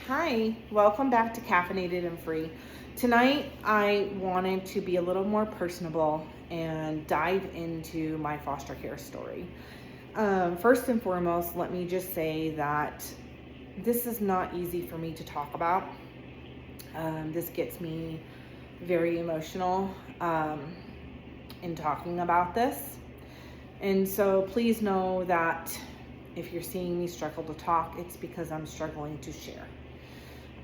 Hi, welcome back to Caffeinated and Free. Tonight, I wanted to be a little more personable and dive into my foster care story. First and foremost, let me just say that this is not easy for me to talk about. This gets me very emotional in talking about this. And so please know that if you're seeing me struggle to talk, it's because I'm struggling to share.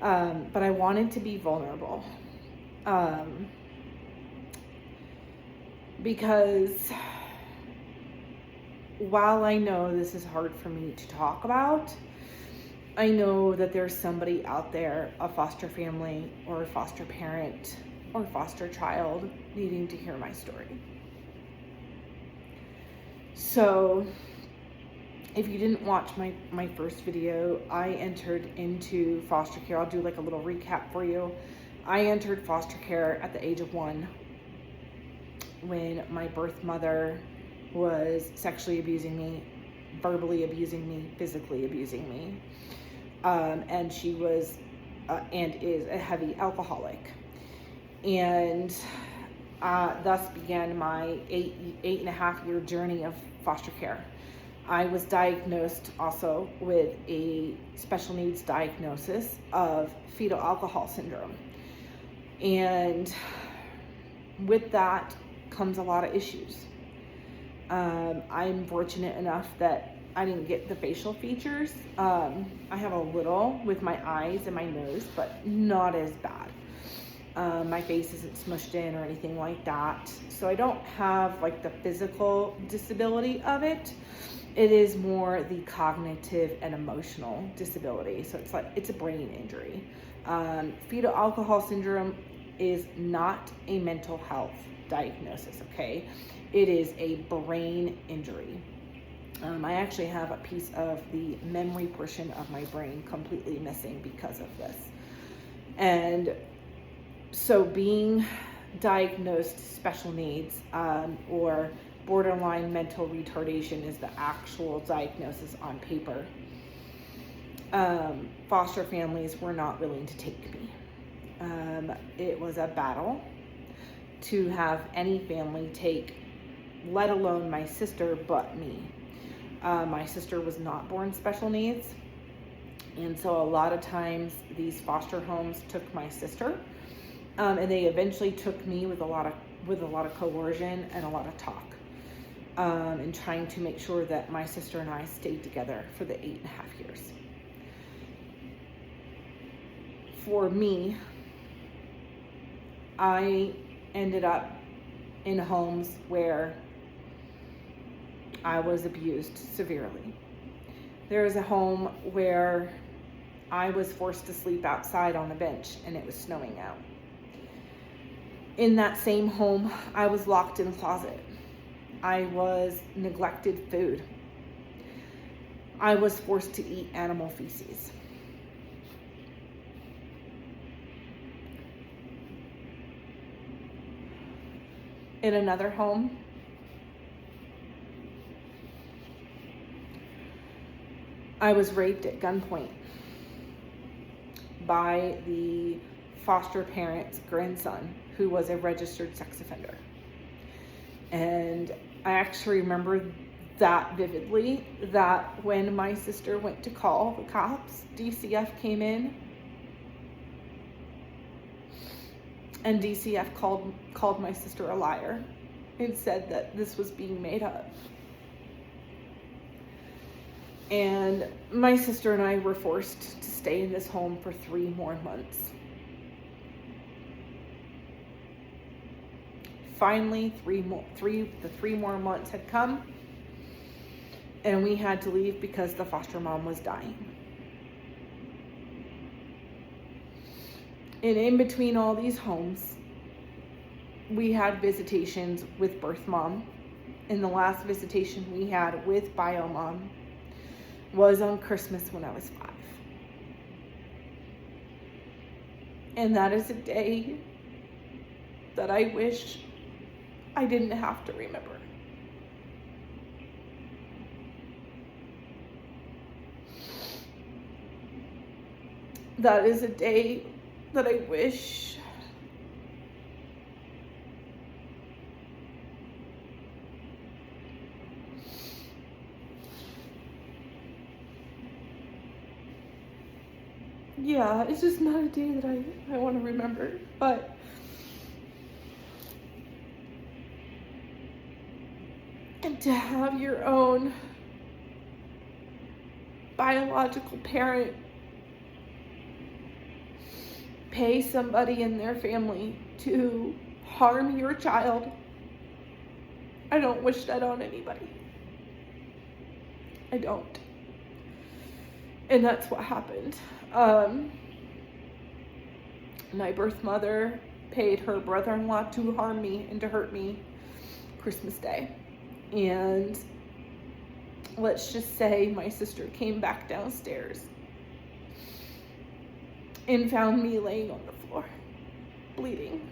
But I wanted to be vulnerable because while I know this is hard for me to talk about, I know that there's somebody out there, a foster family or a foster parent or foster child, needing to hear my story. So if you didn't watch my first video, I entered into foster care. I'll do like a little recap for you. I entered foster care at the age of 1 when my birth mother was sexually abusing me, verbally abusing me, physically abusing me. And she was and is a heavy alcoholic. And thus began my eight and a half year journey of foster care. I was diagnosed also with a special needs diagnosis of fetal alcohol syndrome. And with that comes a lot of issues. I'm fortunate enough that I didn't get the facial features. I have a little with my eyes and my nose, but not as bad. My face isn't smushed in or anything like that. So I don't have like the physical disability of it. It is more the cognitive and emotional disability. So it's a brain injury. Fetal alcohol syndrome is not a mental health diagnosis, okay? It is a brain injury. I actually have a piece of the memory portion of my brain completely missing because of this. And so being diagnosed special needs or borderline mental retardation is the actual diagnosis on paper. Foster families were not willing to take me. It was a battle to have any family take, let alone my sister, but me. My sister was not born special needs. And so a lot of times these foster homes took my sister, and they eventually took me with a lot of coercion and a lot of talk. And trying to make sure that my sister and I stayed together for the 8.5 years. For me, I ended up in homes where I was abused severely. There was a home where I was forced to sleep outside on a bench and it was snowing out. In that same home, I was locked in a closet. I was neglected food. I was forced to eat animal feces. In another home, I was raped at gunpoint by the foster parent's grandson, who was a registered sex offender. And I actually remember that vividly, that when my sister went to call the cops, DCF came in, and DCF called my sister a liar and said that this was being made up. And my sister and I were forced to stay in this home for 3 more months. Finally, the 3 more months had come, and we had to leave because the foster mom was dying. And in between all these homes, we had visitations with birth mom. And the last visitation we had with bio mom was on Christmas when I was 5. And that is a day that I wish I didn't have to remember. that is a day that I wish it's just not a day that I want to remember. But and to have your own biological parent pay somebody in their family to harm your child, I don't wish that on anybody. I don't. And that's what happened. My birth mother paid her brother-in-law to harm me and to hurt me Christmas Day. And let's just say my sister came back downstairs and found me laying on the floor, bleeding.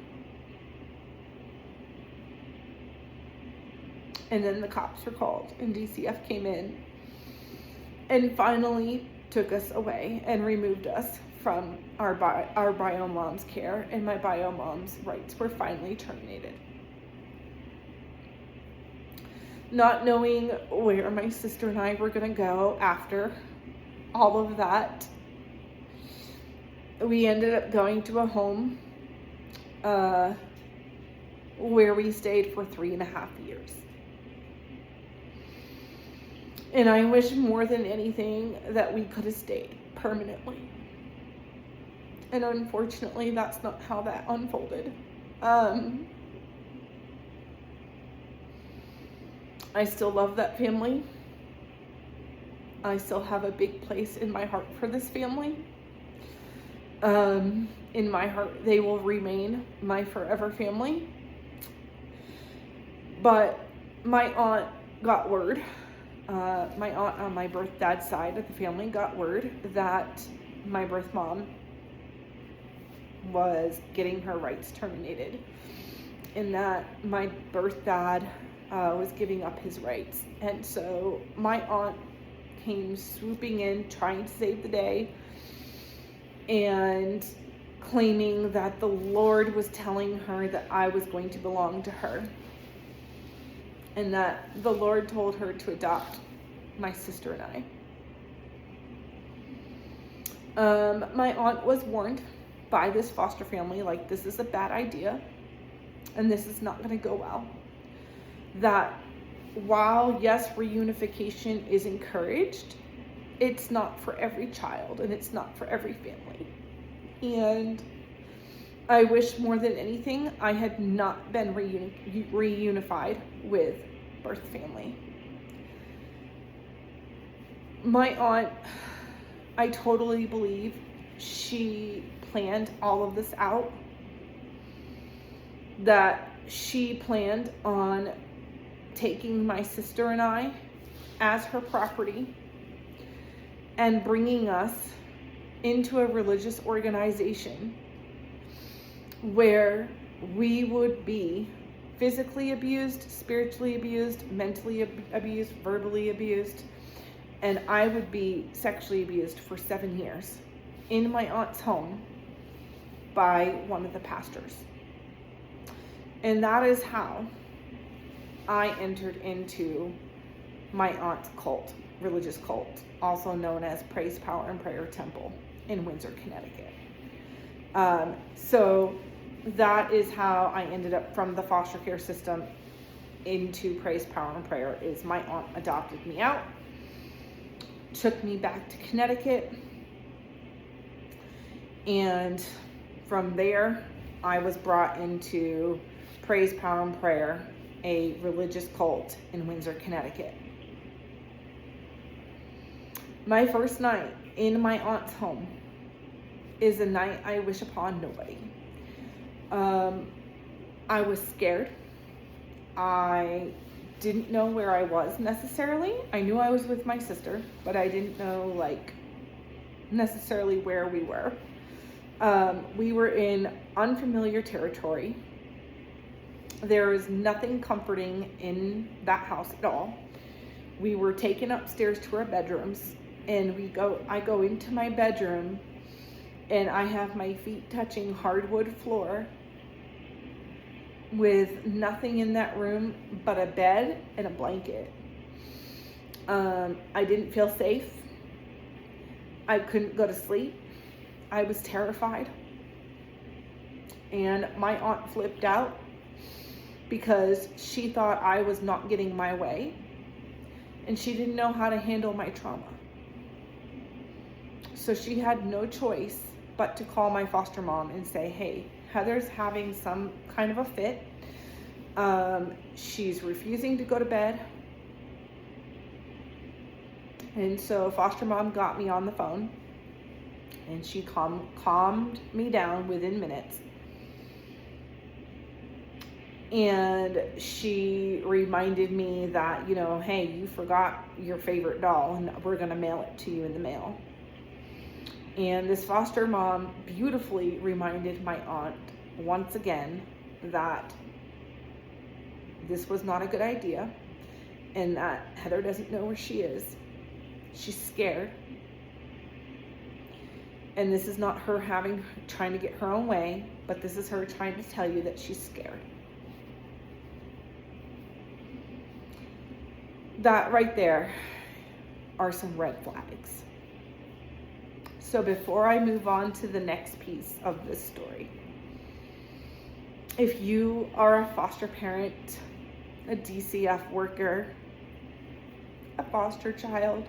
And then the cops were called and DCF came in and finally took us away and removed us from our bio mom's care, and my bio mom's rights were finally terminated. Not knowing where my sister and I were gonna go after all of that, we ended up going to a home where we stayed for 3.5 years. And I wish more than anything that we could have stayed permanently. And unfortunately, that's not how that unfolded. I still love that family. I still have a big place in my heart for this family. In my heart, they will remain my forever family. But my aunt got word. My aunt on my birth dad's side of the family got word that my birth mom was getting her rights terminated, and that my birth dad was giving up his rights. And so my aunt came swooping in, trying to save the day, and claiming that the Lord was telling her that I was going to belong to her, and that the Lord told her to adopt my sister and I. My aunt was warned by this foster family, like, this is a bad idea and this is not going to go well. That while, yes, reunification is encouraged, it's not for every child and it's not for every family. And I wish more than anything I had not been reunified with birth family. My aunt, I totally believe she planned all of this out. That she planned on taking my sister and I as her property and bringing us into a religious organization where we would be physically abused, spiritually abused, mentally abused, verbally abused, and I would be sexually abused for 7 years in my aunt's home by one of the pastors. And that is how I entered into my aunt's cult, religious cult, also known as Praise, Power, and Prayer Temple in Windsor, Connecticut. So that is how I ended up from the foster care system into Praise, Power, and Prayer. Is my aunt adopted me out, took me back to Connecticut, and from there I was brought into Praise, Power, and Prayer, a religious cult in Windsor, Connecticut. My first night in my aunt's home is a night I wish upon nobody. I was scared. I didn't know where I was necessarily. I knew I was with my sister, but I didn't know, like, necessarily where we were. We were in unfamiliar territory. There is nothing comforting in that house at all. We were taken upstairs to our bedrooms, and I go into my bedroom, and I have my feet touching hardwood floor with nothing in that room but a bed and a blanket. I didn't feel safe. I couldn't go to sleep. I was terrified. And my aunt flipped out because she thought I was not getting my way, and she didn't know how to handle my trauma. So she had no choice but to call my foster mom and say, hey, Heather's having some kind of a fit. She's refusing to go to bed. And so foster mom got me on the phone, and she calmed me down within minutes. And she reminded me that, you know, hey, you forgot your favorite doll, and we're going to mail it to you in the mail. And this foster mom beautifully reminded my aunt once again that this was not a good idea, and that Heather doesn't know where she is. She's scared. And this is not her trying to get her own way, but this is her trying to tell you that she's scared. That right there are some red flags. So before I move on to the next piece of this story, if you are a foster parent, a DCF worker, a foster child,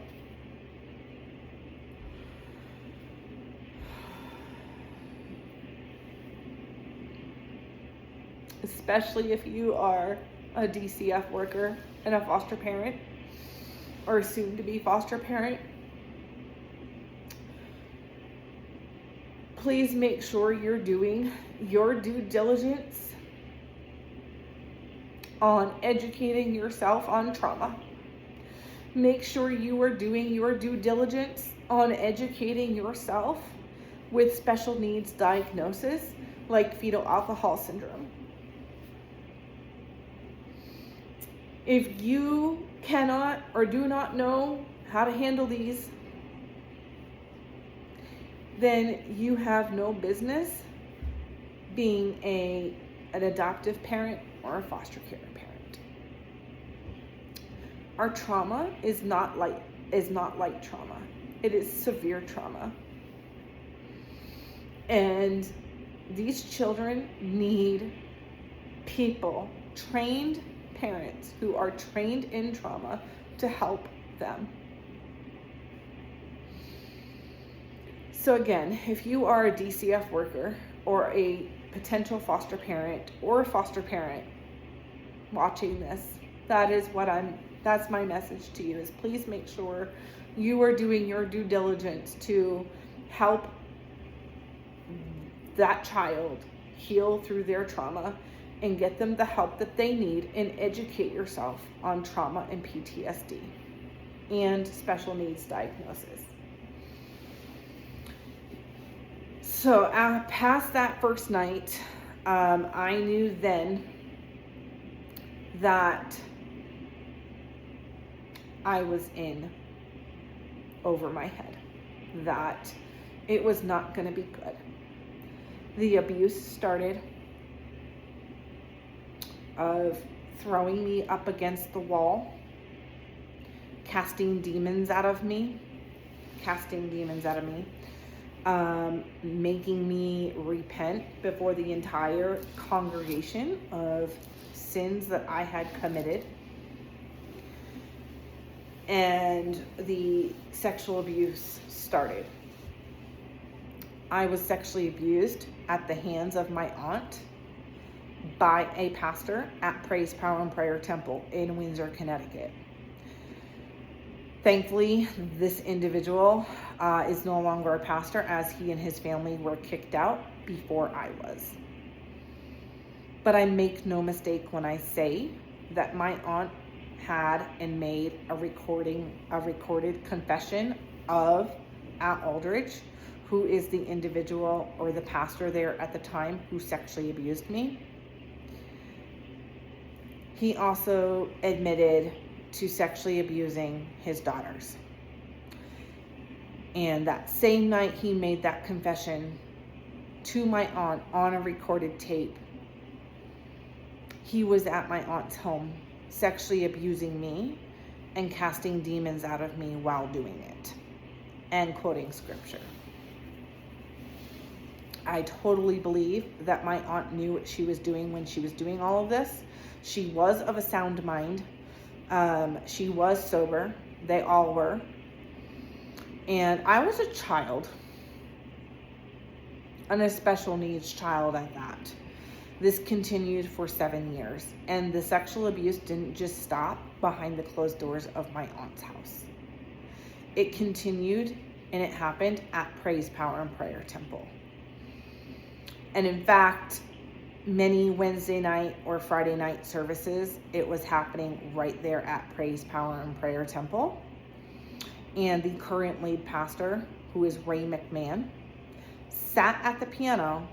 especially if you are a DCF worker and a foster parent, or a soon-to-be foster parent, please make sure you're doing your due diligence on educating yourself on trauma. Make sure you are doing your due diligence on educating yourself with special needs diagnosis like fetal alcohol syndrome. If you cannot or do not know how to handle these, then you have no business being an adoptive parent or a foster care parent. Our trauma is not light trauma. It is severe trauma. And these children need people, trained parents who are trained in trauma to help them. So again, if you are a DCF worker or a potential foster parent or a foster parent watching this, that's my message to you, is please make sure you are doing your due diligence to help that child heal through their trauma and get them the help that they need, and educate yourself on trauma and PTSD and special needs diagnosis. So past that first night, I knew then that I was in over my head, that it was not going to be good. The abuse started of throwing me up against the wall, casting demons out of me, making me repent before the entire congregation of sins that I had committed. And the sexual abuse started. I was sexually abused at the hands of my aunt by a pastor at Praise, Power, and Prayer Temple in Windsor, Connecticut. Thankfully, this individual is no longer a pastor, as he and his family were kicked out before I was. But I make no mistake when I say that my aunt had and made a recorded confession of Al Aldridge, who is the individual or the pastor there at the time who sexually abused me. He also admitted to sexually abusing his daughters. And that same night he made that confession to my aunt on a recorded tape, he was at my aunt's home sexually abusing me and casting demons out of me while doing it and quoting scripture. I totally believe that my aunt knew what she was doing when she was doing all of this. She was of a sound mind. She was sober. They all were. And I was a child, and a special needs child at that. This continued for 7 years, and the sexual abuse didn't just stop behind the closed doors of my aunt's house. It continued, and it happened at Praise, Power, and Prayer Temple. And in fact, many Wednesday night or Friday night services, it was happening right there at Praise, Power, and Prayer Temple. And the current lead pastor, who is Ray McMahon, sat at the piano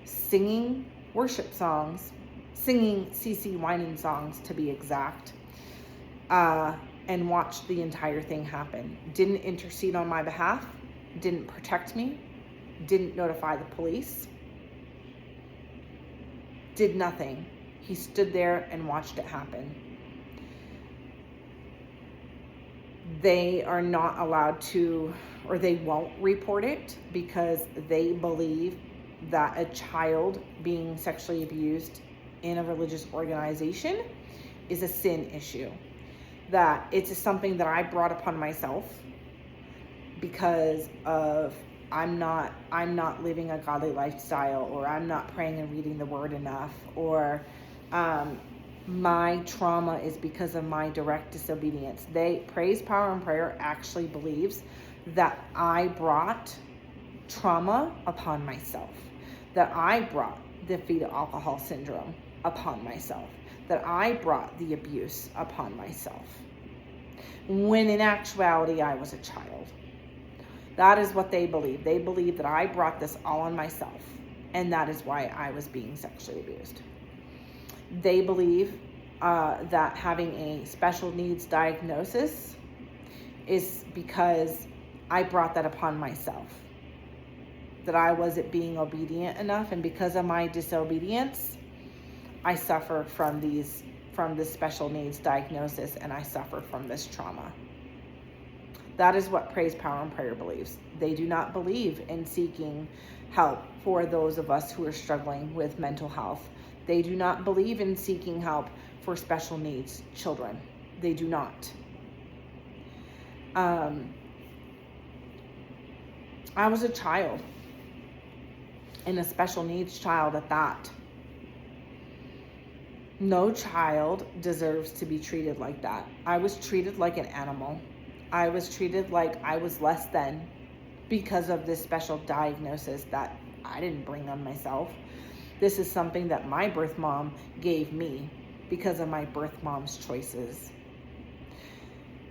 singing worship songs, singing CeCe Winan songs to be exact, and watched the entire thing happen. Didn't intercede on my behalf, didn't protect me, didn't notify the police, did nothing. He stood there and watched it happen. They are not allowed to, or they won't report it because they believe that a child being sexually abused in a religious organization is a sin issue. That it's something that I brought upon myself because of I'm not living a godly lifestyle, or I'm not praying and reading the word enough, or my trauma is because of my direct disobedience. Praise, Power, and Prayer actually believes that I brought trauma upon myself, that I brought the fetal alcohol syndrome upon myself, that I brought the abuse upon myself, when in actuality I was a child. That is what they believe. They believe that I brought this all on myself, and that is why I was being sexually abused. They believe that having a special needs diagnosis is because I brought that upon myself, that I wasn't being obedient enough, and because of my disobedience, I suffer from this special needs diagnosis, and I suffer from this trauma. That is what Praise, Power, and Prayer believes. They do not believe in seeking help for those of us who are struggling with mental health. They do not believe in seeking help for special needs children. They do not. I was a child, and a special needs child at that. No child deserves to be treated like that. I was treated like an animal. I was treated like I was less than because of this special diagnosis that I didn't bring on myself. This is something that my birth mom gave me because of my birth mom's choices.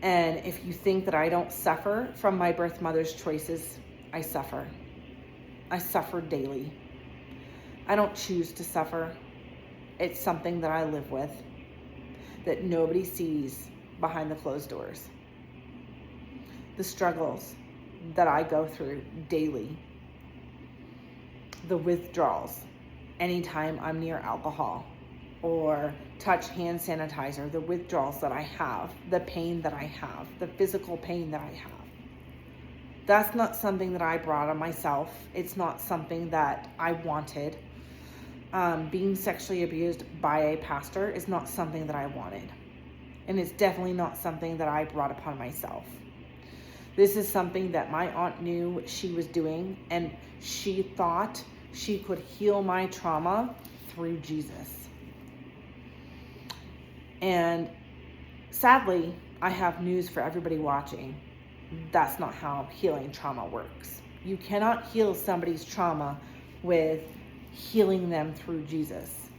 And if you think that I don't suffer from my birth mother's choices, I suffer. I suffer daily. I don't choose to suffer. It's something that I live with, that nobody sees behind the closed doors. The struggles that I go through daily, the withdrawals anytime I'm near alcohol or touch hand sanitizer, the withdrawals that I have, the pain that I have, the physical pain that I have. That's not something that I brought on myself. It's not something that I wanted. Being sexually abused by a pastor is not something that I wanted. And it's definitely not something that I brought upon myself. This is something that my aunt knew what she was doing, and she thought she could heal my trauma through Jesus. And sadly, I have news for everybody watching. That's not how healing trauma works. You cannot heal somebody's trauma with healing them through Jesus,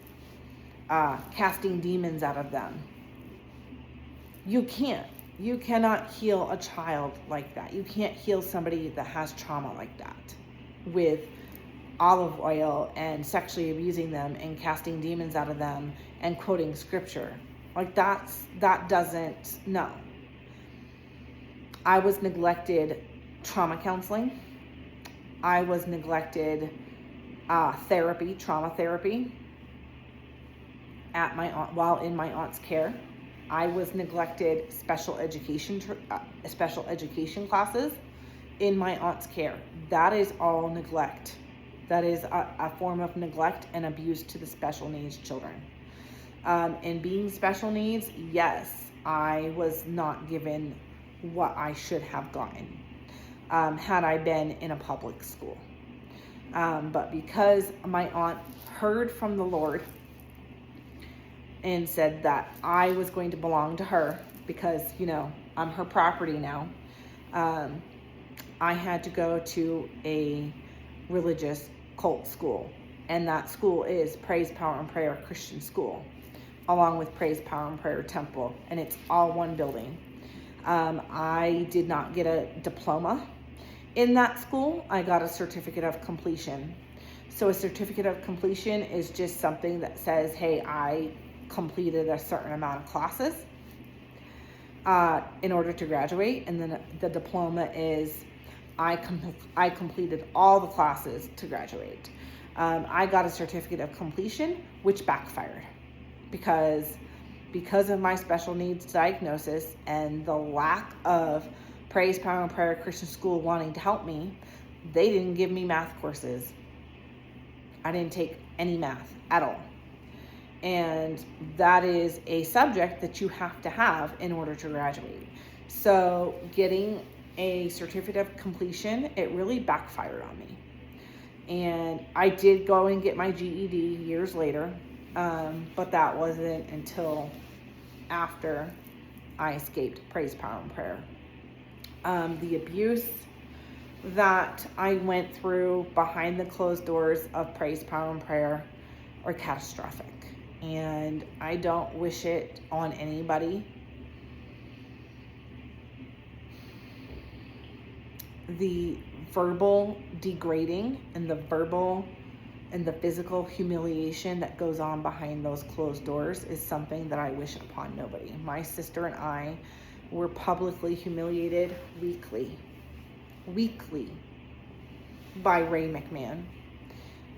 casting demons out of them. You can't. You cannot heal a child like that. You can't heal somebody that has trauma like that with olive oil and sexually abusing them and casting demons out of them and quoting scripture. Like that doesn't, no. I was neglected trauma counseling. I was neglected trauma therapy at my aunt, while in my aunt's care. I was neglected special education classes in my aunt's care. That is all neglect. That is a form of neglect and abuse to the special needs children. And being special needs, yes, I was not given what I should have gotten had I been in a public school. But because my aunt heard from the Lord and said that I was going to belong to her because, I'm her property now, I had to go to a religious cult school. And that school is Praise, Power, and Prayer Christian School, along with Praise, Power, and Prayer Temple. And it's all one building. I did not get a diploma in that school. I got a certificate of completion. So a certificate of completion is just something that says, hey, I completed a certain amount of classes in order to graduate. And then the diploma is I completed all the classes to graduate. I got a certificate of completion, which backfired because of my special needs diagnosis and the lack of Praise, Power, and Prayer Christian School wanting to help me. They didn't give me math courses. I didn't take any math at all. And that is a subject that you have to have in order to graduate. So getting a certificate of completion, it really backfired on me. And I did go and get my GED years later, but that wasn't until after I escaped Praise, Power, and Prayer. The abuse that I went through behind the closed doors of Praise, Power, and Prayer are catastrophic. And I don't wish it on anybody. The verbal degrading and the verbal and the physical humiliation that goes on behind those closed doors is something that I wish upon nobody. My sister and I were publicly humiliated weekly by Ray McMahon.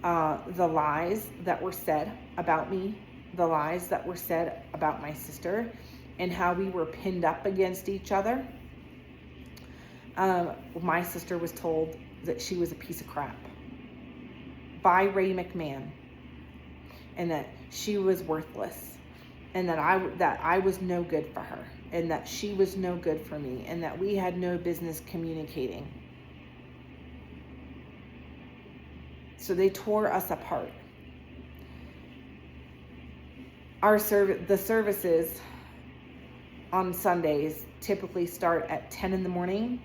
The lies that were said about me, the lies that were said about my sister, and how we were pinned up against each other. My sister was told that she was a piece of crap by Ray McMahon, and that she was worthless, and that I was no good for her, and that she was no good for me, and that we had no business communicating. So they tore us apart. The services on Sundays typically start at 10 in the morning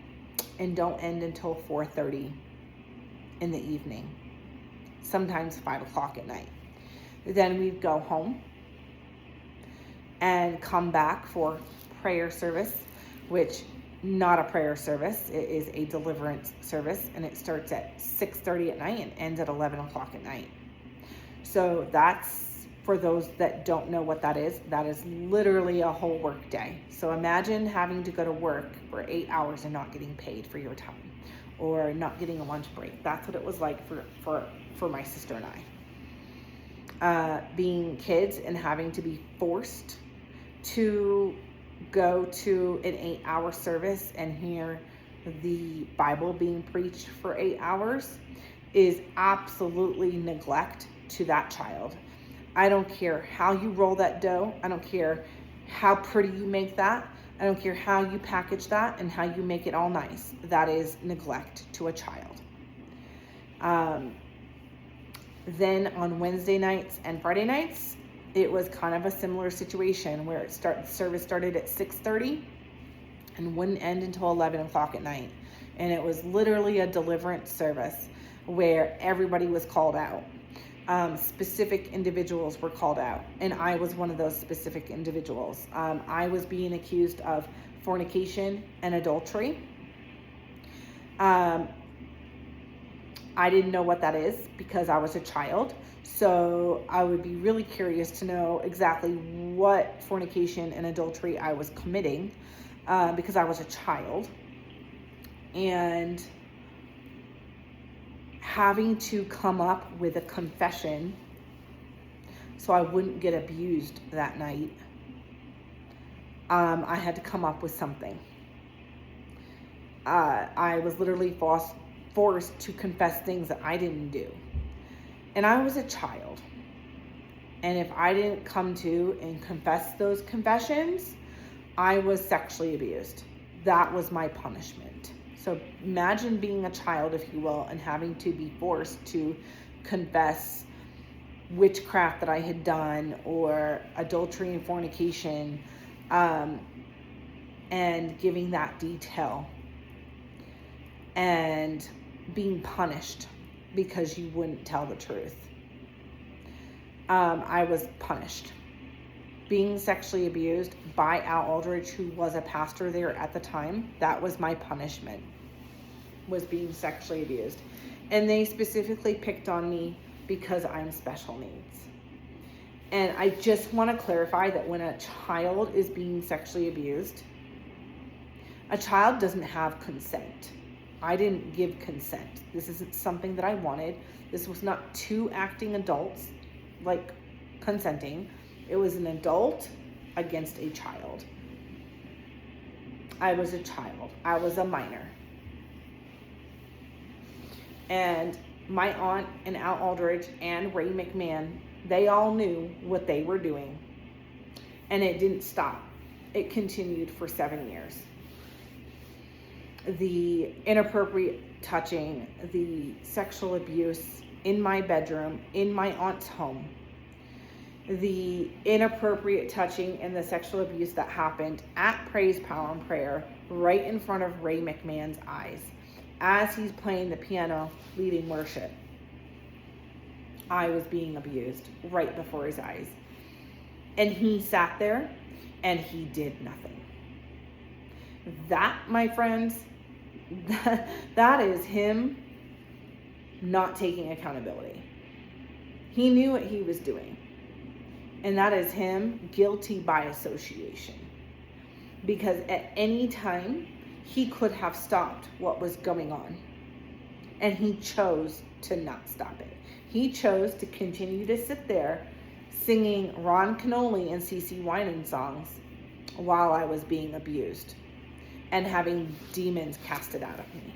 and don't end until 4:30 in the evening, sometimes 5 o'clock at night. Then we'd go home and come back for prayer service, which not a prayer service, it is a deliverance service, and it starts at 6:30 at night and ends at 11 o'clock at night. So that's, for those that don't know what that is literally a whole work day. So imagine having to go to work for 8 hours and not getting paid for your time, or not getting a lunch break. That's what it was like for my sister and I. Being kids and having to be forced to go to an 8-hour service and hear the Bible being preached for 8 hours is absolutely neglect to that child. I don't care how you roll that dough. I don't care how pretty you make that. I don't care how you package that and how you make it all nice. That is neglect to a child. Then on Wednesday nights and Friday nights, it was kind of a similar situation where service started at 6:30 and wouldn't end until 11 o'clock at night. And it was literally a deliverance service where everybody was called out. Specific individuals were called out, and I was one of those specific individuals. I was being accused of fornication and adultery. I didn't know what that is because I was a child, so I would be really curious to know exactly what fornication and adultery I was committing because I was a child. and having to come up with a confession so I wouldn't get abused that night. I had to come up with something. I was literally forced to confess things that I didn't do. And I was a child. And if I didn't come to and confess those confessions, I was sexually abused. That was my punishment. So imagine being a child, if you will, and having to be forced to confess witchcraft that I had done, or adultery and fornication, and giving that detail, and being punished because you wouldn't tell the truth. I was punished. Being sexually abused by Al Aldridge, who was a pastor there at the time, that was my punishment, was being sexually abused. And they specifically picked on me because I'm special needs. And I just want to clarify that when a child is being sexually abused, a child doesn't have consent. I didn't give consent. This isn't something that I wanted. This was not two acting adults like consenting. It was an adult against a child. I was a child. I was a minor. And my aunt and Al Aldridge and Ray McMahon, they all knew what they were doing. And it didn't stop. It continued for 7 years. The inappropriate touching, the sexual abuse in my bedroom, in my aunt's home, the inappropriate touching and the sexual abuse that happened at Praise, Power, and Prayer right in front of Ray McMahon's eyes as he's playing the piano leading worship. I was being abused right before his eyes. And he sat there and he did nothing. That, my friends, that is him not taking accountability. He knew what he was doing. And that is him guilty by association. Because at any time, he could have stopped what was going on. And he chose to not stop it. He chose to continue to sit there singing Ron Canoli and CeCe Winans songs while I was being abused and having demons casted out of me.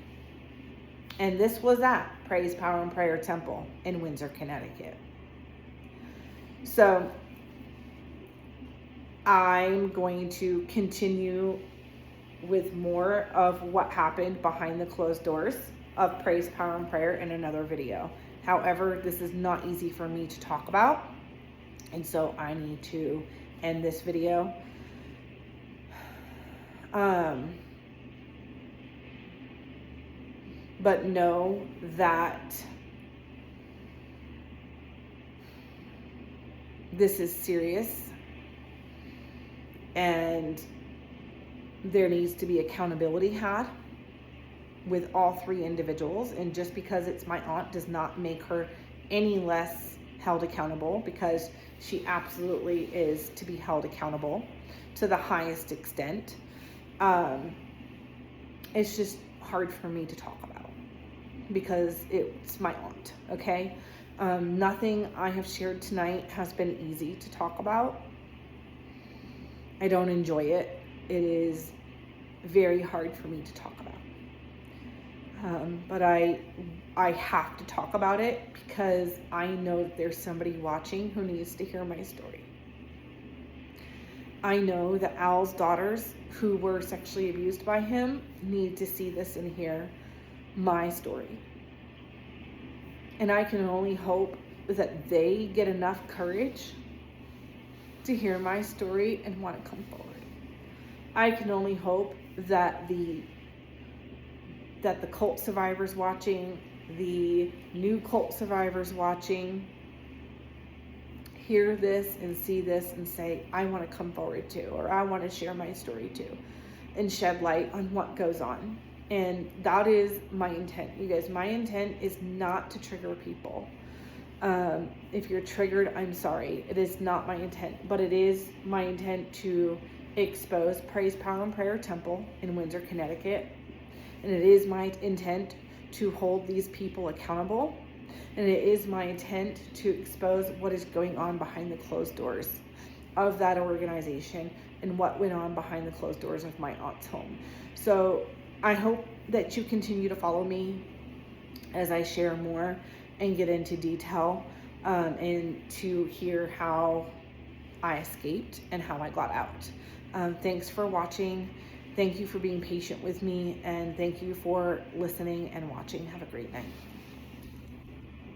And this was at Praise, Power, and Prayer Temple in Windsor, Connecticut. So I'm going to continue with more of what happened behind the closed doors of Praise, Power, and Prayer in another video. However, this is not easy for me to talk about, and so I need to end this video. But know that this is serious, and there needs to be accountability had with all three individuals. And just because it's my aunt does not make her any less held accountable, because she absolutely is to be held accountable to the highest extent. It's just hard for me to talk about because it's my aunt, okay? Nothing I have shared tonight has been easy to talk about. I don't enjoy it. It is very hard for me to talk about. But I have to talk about it because I know that there's somebody watching who needs to hear my story. I know that Al's daughters who were sexually abused by him need to see this and hear my story. And I can only hope that they get enough courage to hear my story and want to come forward. I can only hope that the cult survivors watching, the new cult survivors watching, hear this and see this and say, I want to come forward too, or I want to share my story too, and shed light on what goes on. And that is my intent, you guys. My intent is not to trigger people. If you're triggered, I'm sorry. It is not my intent, but it is my intent to expose Praise, Power, and Prayer Temple in Windsor, Connecticut, And it is my intent to hold these people accountable. And it is my intent to expose what is going on behind the closed doors of that organization and what went on behind the closed doors of my aunt's home. So I hope that you continue to follow me as I share more and get into detail, and to hear how I escaped and how I got out. Thanks for watching. Thank you for being patient with me, and thank you for listening and watching. Have a great night.